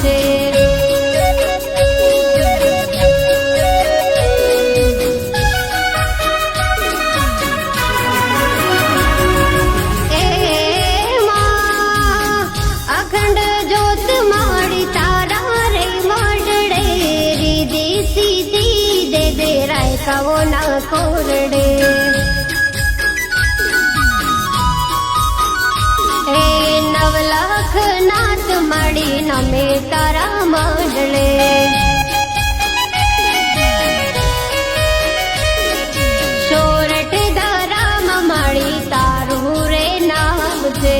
છે. कवो ना कोरडे हे नवलख नाथ मड़ी नमे तारा मंडले सोरठ दाराम मड़ी तारू रे नाम से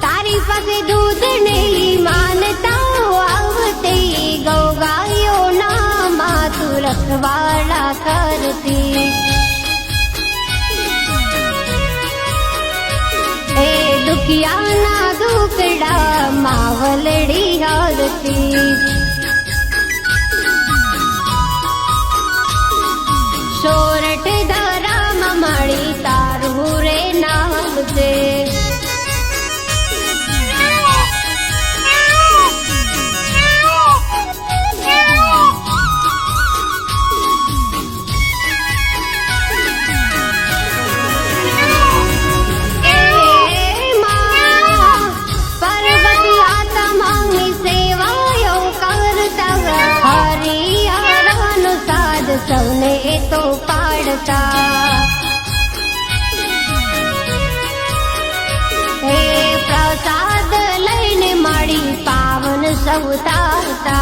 तारी પાસે दूध नहीं मानता आवते गौ गायो ना मातु रखवाड़ा करती ए दुखिया ना दुकड़ा मावलड़ी हारती सोरठ दाराम मड़ी तारू रे नाम से સૌને તો પાડતા હે પ્રસાદ લઈને માડી પાવન સૌ તારતા